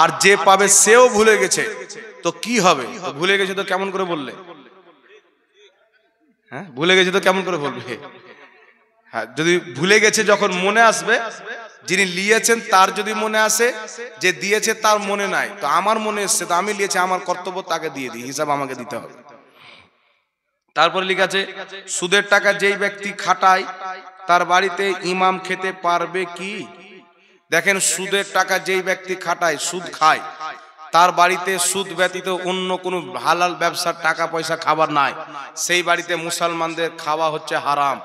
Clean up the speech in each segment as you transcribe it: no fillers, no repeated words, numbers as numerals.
আর যে পাবে সেও ভুলে গেছে, তো কি হবে? তো ভুলে গেছে তো কেমন করে বললে? হ্যাঁ, ভুলে গেছে তো কেমন করে বলবে? হ্যাঁ, যদি ভুলে গেছে যখন মনে আসবে, যিনি লিয়েছেন তার যদি মনে আসে, যে দিয়েছে তার মনে নাই, তো আমার মনে এসছে, তো আমি লিয়েছি, আমার কর্তব্য তাকে দিয়ে দিই, হিসাব আমাকে দিতে হবে। তারপরে লেখা আছে, সুদের টাকা যেই ব্যক্তি খাটায় তার বাড়িতে ইমাম খেতে পারবে কি? দেখেন, সুদের টাকা যেই ব্যক্তি খাটায়, সুদ খায়, তার বাড়িতে সুদ ব্যতীত অন্য কোনো হালাল ব্যবসার টাকা পয়সা খাবার নাই। সেই বাড়িতে মুসলমানদের খাওয়া হচ্ছে হারাম।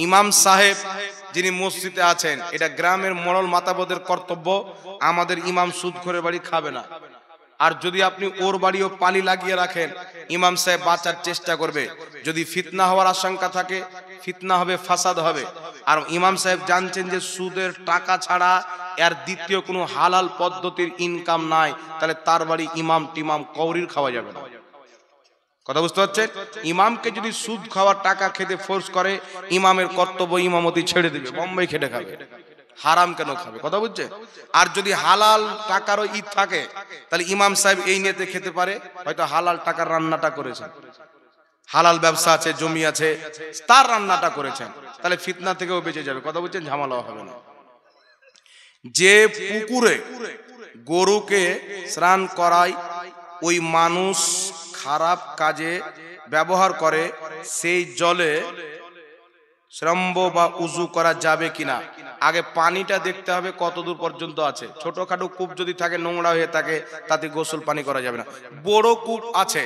ইমাম সাহেব যিনি মসজিদে আছেন, এটা গ্রামের মোড়ল মাতাবদের কর্তব্য, আমাদের ইমাম সুদ করে বাড়ি খাবে না। আর যদি আপনি ওর বাড়িও পানি লাগিয়ে রাখেন, ইমাম সাহেব বাঁচার চেষ্টা করবে। যদি ফিতনা হওয়ার আশঙ্কা থাকে, ফিতনা হবে, ফাসাদ হবে। আর ইমাম সাহেব জানছেন যে সুদের টাকা ছাড়া এর দ্বিতীয় কোনো হালাল পদ্ধতির ইনকাম নাই, তাহলে তার বাড়ি ইমাম টিমাম কৌরির খাওয়া যাবে না। কথা বুঝতে পারছেন? ইমামকে যদি সুদ খাওয়ার টাকা খেতে ফোর্স করে, ইমামের কর্তব্য ইমামতি ছেড়ে দেবে, বোম্বাই খেটে খাবে। হারাম কেন খাবে? কথা বুঝছে? আর যদি হালাল টাকারও ঈদ থাকে, তাহলে ইমাম সাহেব এই নিয়েতে খেতে পারে, হয়তো হালাল টাকার রান্নাটা করেছেন, হালাল ব্যবসা আছে, জমি আছে, তার রান্নাটা করেছেন, তাহলে ফিতনা থেকেও বেঁচে যাবে। কথা বুঝছেন? ঝামেলাও হবে না। যে পুকুরে গরুকে স্নান করায় ওই মানুষ খারাপ কাজে ব্যবহার করে, সেই জলে শ্রম্ব বা উজু করা যাবে কিনা? আগে পানিটা দেখতে হবে কত দূর পর্যন্ত আছে। ছোটখাটো কূপ যদি থাকে, নোংরা হয়ে থাকে, তাতে গোসল পানি করা যাবে না। বড় কূপ আছে,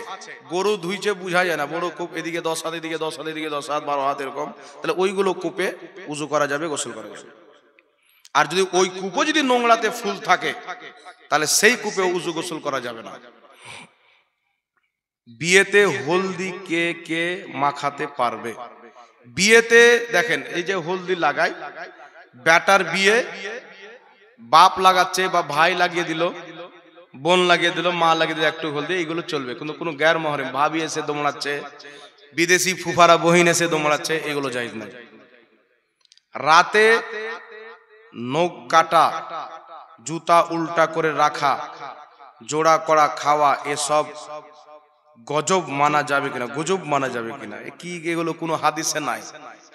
গরু ধুইছে বোঝা যায় না, বড় কূপ, এদিকে 10 হাত, এদিকে 10 হাত, এদিকে 10 হাত, 12 হাত এরকম, তাহলে ওইগুলো কূপে উজু করা যাবে, গোসল করা যাবে। আর যদি ওই কূপও যদি নোংরাতে ফুল থাকে, তাহলে সেই কূপে উজু গোসল করা যাবে না। বিয়েতে হলদি কে কে মাখাতে পারবে? বিয়েতে দেখেন, এই যে হলদি লাগায়, ব্যাটার বিয়ে বাপ লাগাচ্ছে বা ভাই লাগিয়ে দিল, বোন লাগিয়ে দিল, মা লাগিয়ে দিল, একটু হলদি, এইগুলো চলবে। কিন্তু কোনো গ্যার মহরম ভাবি এসে দোমড়াচ্ছে, বিদেশি ফুফারা বহিন এসে দোমড়াচ্ছে, এগুলো জায়েজ নাই। রাতে নখ কাটা, জুতা উল্টা করে রাখা, জোড়া করা খাওয়া, এসব গজব মানা যাবে কিনা? গজব মানা যাবে কিনা? কি এগুলো কোনো হাদিসে নাই।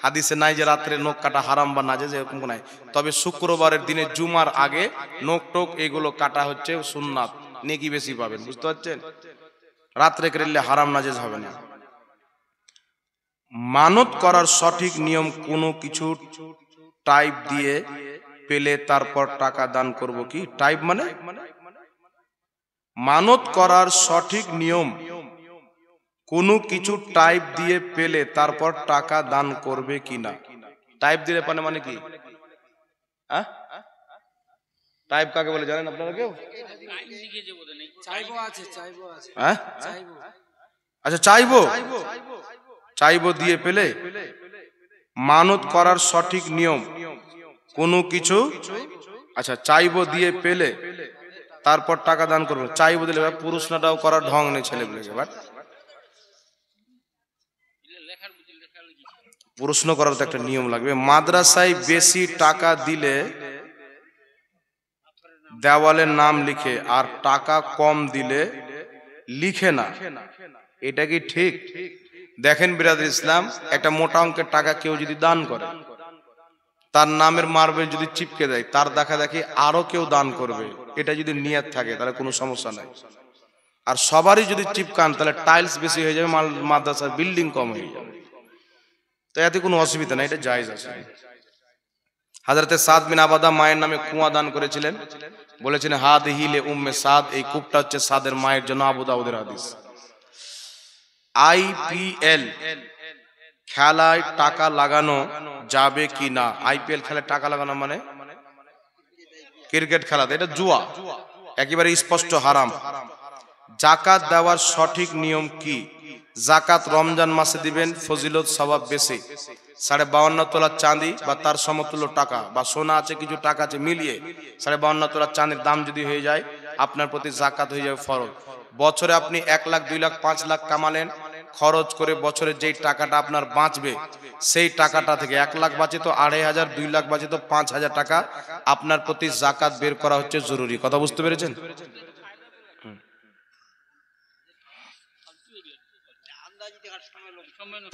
হাদিসে নাই যে রাত্রে নখ কাটা হারাম বা নাজেজ, এরকম নাই। তবে শুক্রবারের দিনে জুমার আগে নখ টোক এগুলো কাটা হচ্ছে সুন্নাত, নেকি বেশি পাবেন। বুঝতে পারছেন? রাত্রে করলে হারাম নাজেজ হবে না। মানত করার সঠিক নিয়ম, কোনো কিছু টাইপ দিয়ে পেলে তারপর টাকা দান করব কি? টাইপ মানে মানত করার সঠিক নিয়ম, কোনো কিছু টাইপ দিয়ে পেলে তারপর টাকা দান করবে কিনা? টাইপ দিলে পারে মানে কি? টাইপ কাকে বলে জানেন আপনারা কেউ? আচ্ছা, চাইবো, চাইবো দিয়ে পেলে। মানত করার সঠিক নিয়ম, কোনো কিছু, আচ্ছা, চাইবো দিয়ে পেলে তারপর টাকা দান করবে। চাইবো দিলে পুরুষনাটাও করার ঢং নেই ছেলেগুলোকে। বাট প্রশ্ন করার তো একটা নিয়ম লাগবে। মাদ্রাসায় বেশি টাকা দিলে দেওয়ালে নাম লিখে, আর টাকা কম দিলে লিখে না, এটা কি ঠিক? দেখেন বিরাদর ইসলাম, একটা মোটা অঙ্কের টাকা কেউ যদি দান করে, তার নামের মার্বেল যদি চিপকে দেয়, তার দেখা দেখি আরো কেউ দান করবে, এটা যদি নিয়ত থাকে তাহলে কোনো সমস্যা নাই। আর সবারই যদি চিপকান, তাহলে টাইলস বেশি হয়ে যাবে, মাদ্রাসার বিল্ডিং কম হয়ে যাবে, তো এতে কোনো অসুবিধা নাই, এটা জায়েজ আছে। হযরতে সাদ বিন আবাদা মায়ের নামে কুয়া দান করেছিলেন, বলেছেন হাদিহি লে উম্মে সাদ, এই কূপটা হচ্ছে সাদের মায়ের জন্য। আবু দাউদের হাদিস। আইপিএল খেলায় টাকা লাগানো যাবে কি না? আইপিএল খেলায় টাকা লাগানো মানে ক্রিকেট খেলাতে, এটা জুয়া, একেবারে স্পষ্ট হারাম। যাকাত দেওয়ার সঠিক নিয়ম কি? যাকাত রমজান মাসে দিবেন, ফজিলত সওয়াব বেশি। 52.5 তোলা চাঁদি বা তার সমতুল্য টাকা বা সোনা আছে, কিছু টাকা আছে, মিলিয়ে 52.5 তোলা চাঁদির দাম যদি হয়ে যায়, আপনার প্রতি যাকাত হয়ে যাবে ফরজ। বছরে আপনি 1 লাখ, 2 লাখ, 5 লাখ কামালেন, খরচ করে বছরে যেই টাকাটা আপনার বাঁচবে সেই টাকাটা থেকে 1 লাখ বাঁচে তো 2500, 2 লাখ বাঁচে তো 5000 টাকা আপনার প্রতি যাকাত বের করা হচ্ছে জরুরি। কথা বুঝতে পেরেছেন?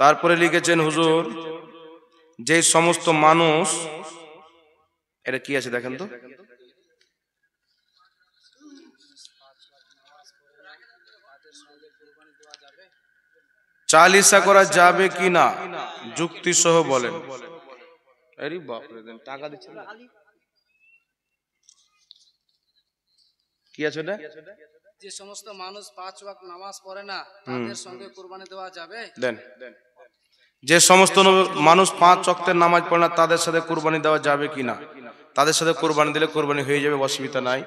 তারপরে লিখেছেন হুজুর, যে সমস্ত মানুষ, এটা কি আছে দেখেন তো, চালিসা করা যাবে কি না যুক্তি সহ বলেন। আরে বাপ রে, টাকা দিচ্ছে না, কি আছে এটা? যে সমস্ত মানুষ 5 ওয়াক্ত নামাজ পড়ে না তাদের সঙ্গে কুরবানি দেওয়া যাবে? দেন। যে সমস্ত মানুষ 5 ওয়াক্তের নামাজ পড়ে না তাদের সাথে কুরবানি দেওয়া যাবে কি না? তাদের সাথে কুরবানি দিলে কুরবানি হয়ে যাবে, অসুবিধা নাই,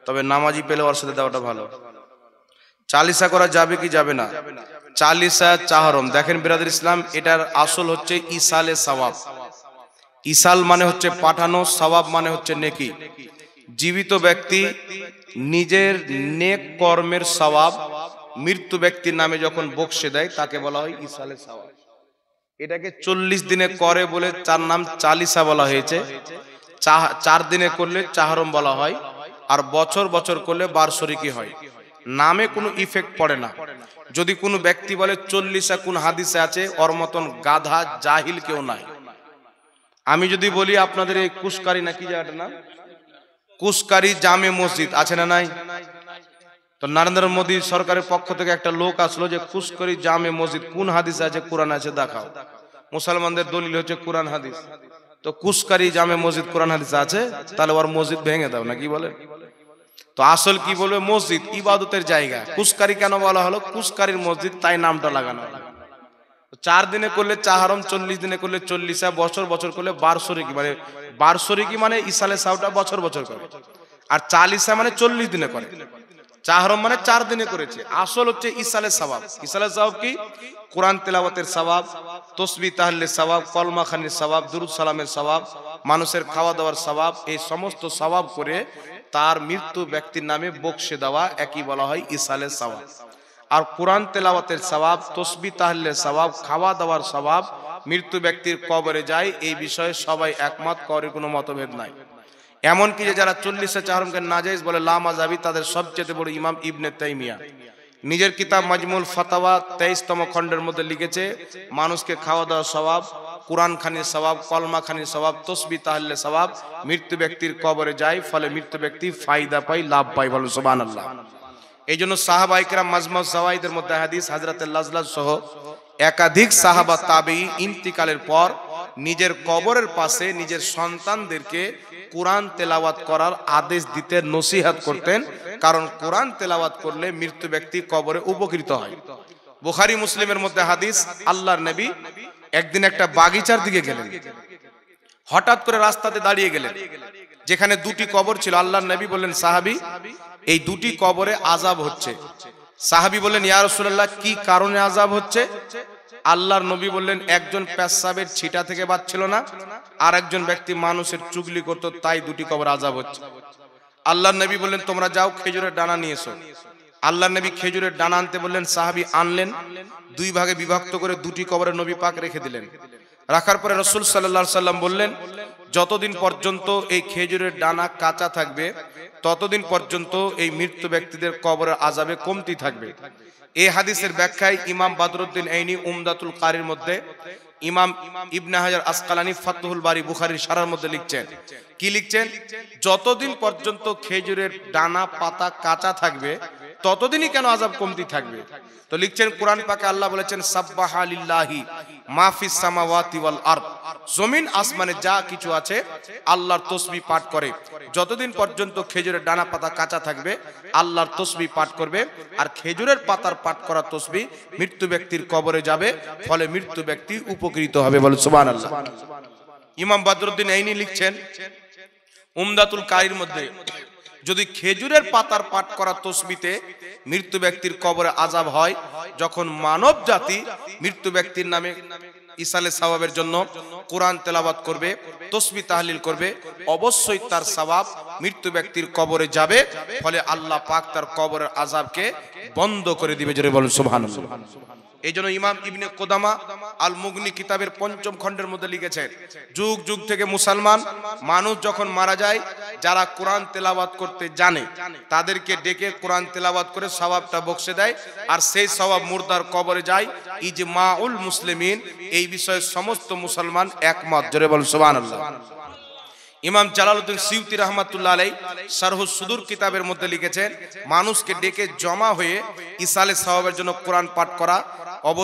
তবে নামাজি পেলে ওর সাথে দেওয়াটা ভালো। চালিসা করা যাবে কি যাবে না? চালিসা চাহরম, দেখেন বিরাদর ইসলাম, এটার আসল হচ্ছে ইসালে সওয়াব। ইসাল মানে হচ্ছে পাঠানো, সওয়াব মানে হচ্ছে নেকি। জীবিত ব্যক্তি নিজের নেক কর্মের সওয়াব মৃত্যু ব্যক্তির নামে যখন বকশে দেয় তাকে বলা হয় ইসালে সওয়াব। এটাকে 40 দিনে করে বলে তার নাম চালিসা বলা হয়েছে। 4 দিনে করলে চাহরম বলা হয়, আর বছর বছর করলে বার্ষরিকী হয়। নামে কোনো ইফেক্ট পড়ে না। যদি কোনো ব্যক্তি বলে 40 কোন হাদিসে আছে, ওর মতন গাধা জাহিল কেউ নাই। আমি যদি বলি আপনাদের এই কুশকারি না কি জায়গাটা না, কুশকারি জামে মসজিদ আছে না নাই? তো নরেন্দ্র মোদী সরকারের পক্ষ থেকে একটা লোক আসলো যে কুশকারি জামে মসজিদ কোন হাদিসে আছে, কোরআন আছে দেখাও। মুসলমানদের দলিল হচ্ছে কোরআন হাদিস। তো কুশকারি জামে মসজিদ কোরআন হাদিসে আছে, তাহলে ওর মসজিদ ভেঙে দাও না, কি বলে? তো আসল কি বলবে, মসজিদ ইবাদতের জায়গা। কুশকারি কেন বলা হলো? কুশকারির মসজিদ, তাই নামটা লাগানো হলো। 4 দিনে করলে চাহরম, 40 দিনে করলে 40, বছর বছর করলে বার্ষরিকী। মানে বার্ষরিকী মানে ইসালে সাউটা বছর বছর করে, আর চালিসা মানে 40 দিনে করে। চাহরম মানে 4 দিনে করেছে। আসল হচ্ছে ইসালে সওয়াব। ইসালে সওয়াব কি? কোরআন তেলাওয়াতের সওয়াব, তসবিহ তাহলিলের সওয়াব, কলমা খানির সওয়াব, দুরূদ সালামের সওয়াব, মানুষের খাওয়া দাওয়ার সওয়াব, এই সমস্ত সওয়াব করে তার মৃত্যু ব্যক্তির নামে বকশে দেওয়া, একই বলা হয় ইসালে সওয়াব। আর কোরআন তেলাওয়াতের সওয়াব, তসবিহ তাহলিলের সওয়াব, খাওয়া দাওয়ার সওয়াব মৃত্যু ব্যক্তির কবরে যায়, এই বিষয়ে সবাই একমত, করে কোনো মতভেদ নাই। এমনকি যে যারা 40 চাহরমকে নাজায়েজ বলে লা মাযহাবি, তাদের সবচেয়ে বড় ইমাম ইবনে তাইমিয়া নিজের কিতাব মাজমুল ফাতাওয়া 23তম খণ্ডের মধ্যে লিখেছে, মানুষকে খাওয়া দাওয়ার সওয়াব, কোরআন খানির সওয়াব, কলমা খানির সওয়াব, তসবিহ তাহলিলের সওয়াব মৃত্যু ব্যক্তির কবরে যায়, ফলে মৃত্যু ব্যক্তি ফায়দা পায়, লাভ পায়। বলেন সুবহানাল্লাহ। এই জন্য সাহাবায়ে কেরাম মাজমুজ যাওয়াইদের মধ্যে হাদিস, হযরতে লাজলাজ সহ একাধিক সাহাবা তাবেঈ ইন্তিকালের পর নিজের কবরের পাশে নিজের সন্তানদেরকে কোরআন তেলাওয়াত করার আদেশ দিতেন, নসিহত করতেন, কারণ কোরআন তেলাওয়াত করলে মৃত্যু ব্যক্তি কবরে উপকৃত হয়। বুখারী মুসলিমের মধ্যে হাদিস, আল্লাহর নবী একদিন একটা বাগিচার দিকে গেলেন। হঠাৎ করে রাস্তাতে দাঁড়িয়ে গেলেন, যেখানে 2টি কবর ছিল। আল্লাহর নবী বললেন, সাহাবী, এই 2টি কবরে আযাব হচ্ছে। সাহাবী বললেন, ইয়া রাসূলুল্লাহ, কি কারণে আযাব হচ্ছে? আল্লাহর নবী বললেন, একজন পেশাবের ছিটা থেকে বাঁচছিল না, আর একজন ব্যক্তি মানুষের চুগলি করত, তাই 2টি কবর আযাব হচ্ছে। আল্লাহর নবী বললেন, তোমরা যাও খেজুরের ডানা নিয়ে এসো। আল্লাহর নবী খেজুরের ডানা আনতে বললেন, সাহাবী আনলেন। 2 ভাগে বিভক্ত করে 2টি কবরে নবী পাক রেখে দিলেন। রাখার পরে রাসূল সাল্লাল্লাহু আলাইহি সাল্লাম বললেন, যতদিন পর্যন্ত এই খেজুরের ডানা কাঁচা থাকবে ততদিন পর্যন্ত এই মৃত্যু ব্যক্তিদের কবরের আযাবে কমতি থাকবে। এই হাদিসের ব্যাখ্যায় ইমাম বদরুদ্দিন আইনি উমদাতুল কারির মধ্যে, ইমাম ইবনে হাজার আসকালানি ফাতহুল বারি বুখারীর শারহের মধ্যে লিখছেন, কি লিখছেন? যতদিন পর্যন্ত খেজুরের ডানা পাতা কাঁচা থাকবে ততদিনই কেন আযাব কমতি থাকবে? তো লিখছেন, কোরআন পাকে আল্লাহ বলেছেন, সাব্বাহা লিল্লাহি মা ফিস সামাওয়াতি ওয়াল আরদ, জমিন আসমানে যা কিছু আছে আল্লাহর তাসবিহ পাঠ করে। যতদিন পর্যন্ত খেজুরের ডানা পাতা কাঁচা থাকবে আল্লাহর তাসবিহ পাঠ করবে, আর খেজুরের পাতার পাঠ করা তাসবিহ মৃত্যু ব্যক্তির কবরে যাবে, ফলে মৃত্যু ব্যক্তি উপকৃত হবে। বলে সুবহানাল্লাহ। ইমাম বদরুদ্দিন আইনি লিখছেন উমদাতুল কারির মধ্যে, যদি খেজুরের পাতার পাঠ করা তাসবিহতে মৃত্যু ব্যক্তির কবরে আযাব হয়, যখন মানব জাতি মৃত্যু ব্যক্তির নামে ইসালে সওয়াবের জন্য কোরআন তেলাওয়াত করবে, তাসবিহ তাহলিল করবে, অবশ্যই তার সওয়াব মৃত্যু ব্যক্তির কবরে যাবে, ফলে আল্লাহ পাক তার কবরের আযাবকে বন্ধ করে দিবে। জোরে বলুন সুবহানাল্লাহ। এই জন্য ইমাম ইবনে কোদামা আল মুগনি কিতাবের ৫ম খণ্ডের মধ্যে লিখেছেন, যুগ যুগ থেকে মুসলমান মানুষ যখন মারা যায়, যারা কোরআন তেলাওয়াত করতে জানে তাদেরকে ডেকে কোরআন তেলাওয়াত করে সওয়াবটা বকশে দেয়, আর সেই সওয়াব মুর্দার কবরে যায়। ইজমাউল মুসলিমিন, এই বিষয়ে সমস্ত মুসলমান একমত। জোরে বল সুবহানাল্লাহ। ইমাম জালালউদ্দিন সিউতি রহমাতুল্লাহ আলাইহি শারহুস সুদূর কিতাবের মধ্যে লিখেছেন, মানুষকে ডেকে জমা হয়ে ইসালে সওয়াবের জন্য কোরআন পাঠ করা অবশ্যই